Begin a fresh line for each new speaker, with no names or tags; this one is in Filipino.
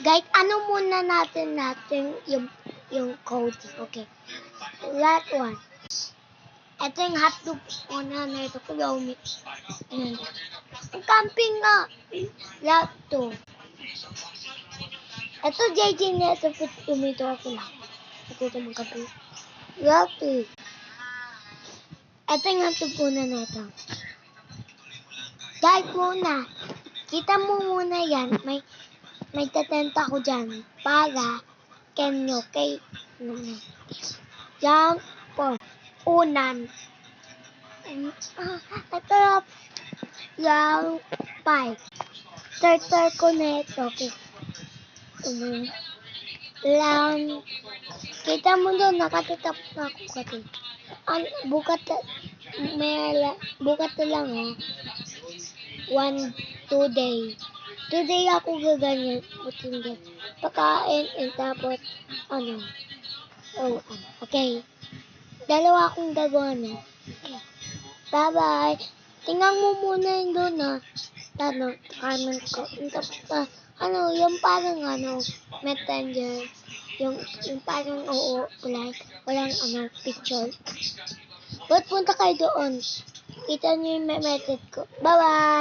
Guys, ano muna natin yung code. Okay. Last one. Ito yung hotdog muna na ito. Kuyaw mix. Ang camping nga. Lahat to. Ito JJ na ito. Tumito ako lang. Ito mga camping. Lahat to. Ito yung hotdog muna na ito. Guys muna. Kita mo muna yan. May tatenta ko dyan para kenyo kay jump po unan ito yung 5 turtle ko na ito okay. Lang kita mo doon nakatatap na ako kasi bukat na lang 1-2 day. Today ako gaganyan, putingin. Pakain, and tapos, okay. Dalawa akong gagawa na. Okay. Bye-bye. Tingnan mo muna yung doon kanan ko. Tapos, yung parang, messenger. Yung parang, like, walang, picture. Ba't punta kayo doon? Kita niyo yung message ko. Bye-bye!